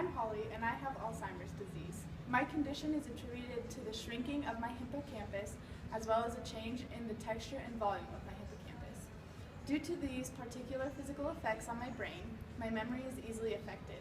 I'm Holly, and I have Alzheimer's disease. My condition is attributed to the shrinking of my hippocampus, as well as a change in the texture and volume of my hippocampus. Due to these particular physical effects on my brain, my memory is easily affected.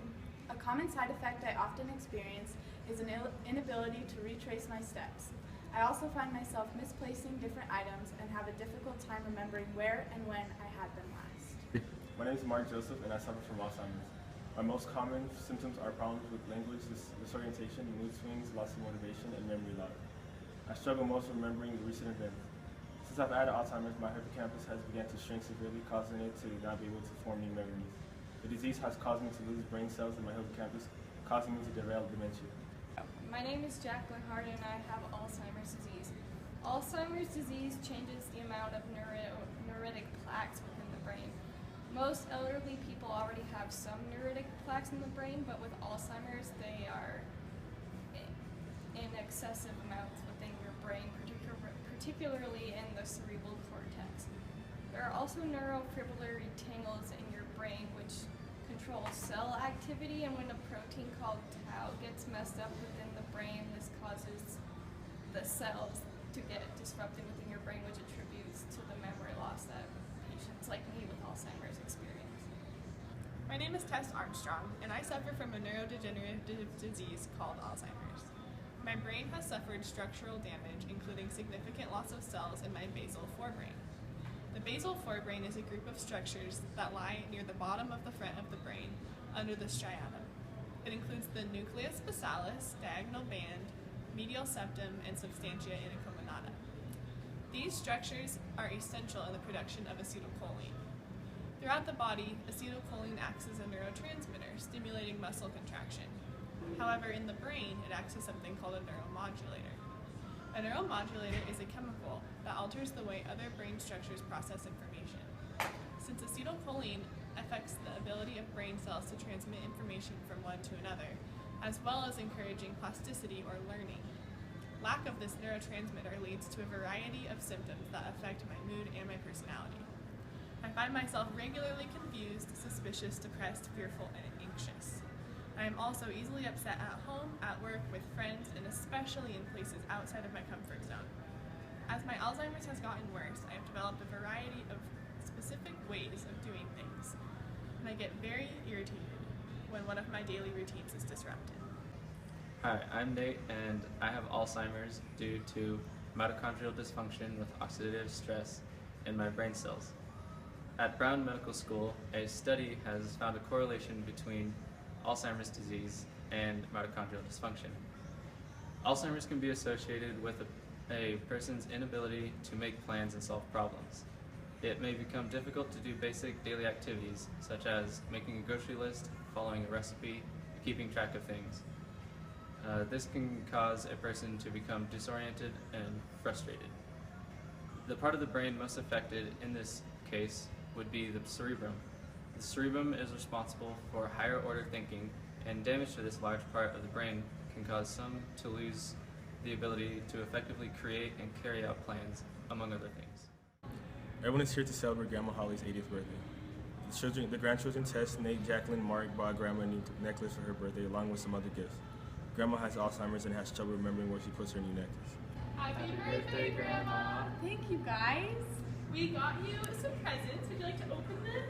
A common side effect I often experience is an inability to retrace my steps. I also find myself misplacing different items and have a difficult time remembering where and when I had them last. My name is Mark Joseph, and I suffer from Alzheimer's. My most common symptoms are problems with language disorientation, mood swings, loss of motivation, and memory loss. I struggle most remembering recent events. Since I've had Alzheimer's, my hippocampus has begun to shrink severely, causing it to not be able to form new memories. The disease has caused me to lose brain cells in my hippocampus, causing me to develop dementia. My name is Jacqueline Hart, and I have Alzheimer's disease. Alzheimer's disease changes the amount of neuritic plaques within the brain. Most elderly people already have some neuritic plaques in the brain, but with Alzheimer's, they are in excessive amounts within your brain, particularly in the cerebral cortex. There are also neurofibrillary tangles in your brain which control cell activity, and when a protein called tau gets messed up within the brain, this causes the cells to get disrupted within your brain, which attributes to the memory loss that patients like me with Alzheimer's experience. My name is Tess Armstrong, and I suffer from a neurodegenerative disease called Alzheimer's. My brain has suffered structural damage, including significant loss of cells in my basal forebrain. The basal forebrain is a group of structures that lie near the bottom of the front of the brain, under the striatum. It includes the nucleus basalis, diagonal band, medial septum, and substantia intracamerata. These structures are essential in the production of acetylcholine. Throughout the body, acetylcholine acts as a neurotransmitter, stimulating muscle contraction. However, in the brain, it acts as something called a neuromodulator. A neuromodulator is a chemical that alters the way other brain structures process information. Since acetylcholine affects the ability of brain cells to transmit information from one to another, as well as encouraging plasticity or learning. Lack of this neurotransmitter leads to a variety of symptoms that affect my mood and my personality. I find myself regularly confused, suspicious, depressed, fearful, and anxious. I am also easily upset at home, at work, with friends, and especially in places outside of my comfort zone. As my Alzheimer's has gotten worse, I have developed a variety of specific ways of doing things, and I get very irritated when one of my daily routines is disrupted. Hi, I'm Nate, and I have Alzheimer's due to mitochondrial dysfunction with oxidative stress in my brain cells. At Brown Medical School, a study has found a correlation between Alzheimer's disease and mitochondrial dysfunction. Alzheimer's can be associated with a person's inability to make plans and solve problems. It may become difficult to do basic daily activities, such as making a grocery list, following a recipe, keeping track of things. This can cause a person to become disoriented and frustrated. The part of the brain most affected in this case would be the cerebrum. The cerebrum is responsible for higher order thinking, and damage to this large part of the brain can cause some to lose the ability to effectively create and carry out plans, among other things. Everyone is here to celebrate Grandma Holly's 80th birthday. The grandchildren Tess, Nate, Jacqueline, Mark bought Grandma a new necklace for her birthday, along with some other gifts. Grandma has Alzheimer's and has trouble remembering where she puts her new necklace. Happy birthday, Grandma! Thank you, guys. We got you some presents. Would you like to open them?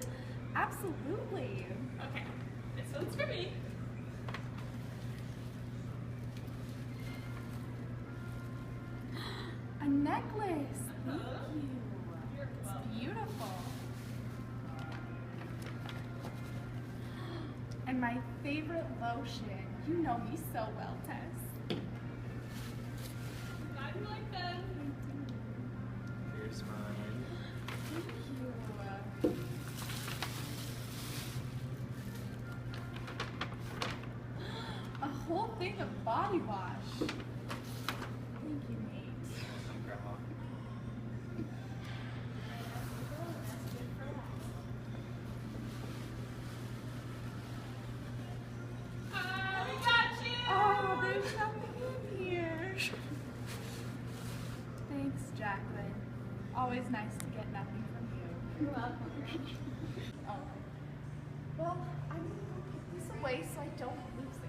Absolutely. Okay, this one's for me. A necklace. Thank you. You're It's welcome. beautiful. And my favorite lotion. You know me so well, Tess. Glad you like them. Here's mine. Thank you. A whole thing of body wash. Thank you, Nate. Welcome, Grandma. We got you! Oh, there's nothing in here. Thanks, Jacqueline. Always nice to get nothing from you. You're welcome. Oh. Well, I'm gonna go put this away so I don't lose it.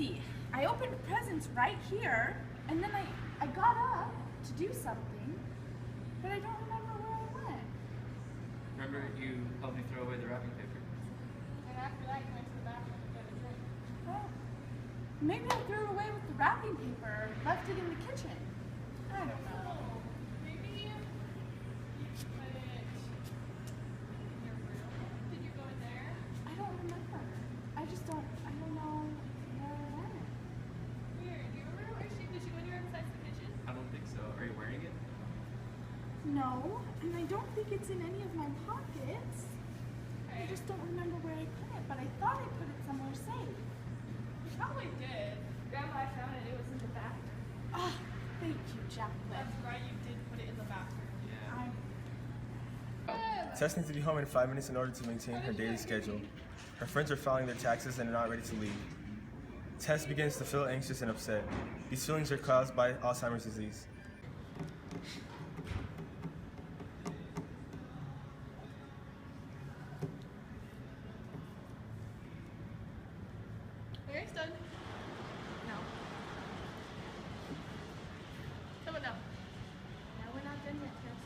see. I opened presents right here, and then I got up to do something, but I don't remember where I went. Remember you helped me throw away the wrapping paper? And after that, you went to the bathroom to get a drink. Well, maybe I threw it away with the wrapping paper, left it in the kitchen. I don't know. Maybe you put it in your room. Did you go in there? I don't remember. I don't know where I went. Weird. Do you remember where did she go anywhere besides the kitchen? I don't think so. Are you wearing it? No, and I don't think it's in any of my pockets. I just don't remember where I put it, but I thought I put it somewhere safe. You probably did. Grandma, I found it. It was in the bathroom. Ah, thank you, Jacqueline. That's right, you did put it in the bathroom. Yeah. Tess needs to be home in 5 minutes in order to maintain her daily schedule. Her friends are filing their taxes and are not ready to leave. Tess begins to feel anxious and upset. These feelings are caused by Alzheimer's disease. Are you guys done? No. Come on now. No, we're not done yet, Tess.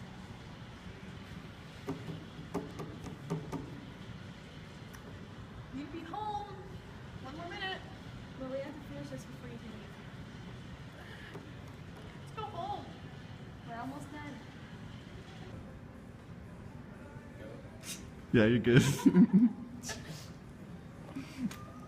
You'd be home. 1 more minute. But we have to finish this before you can leave. Let's go home. We're almost done. Yeah, you're good.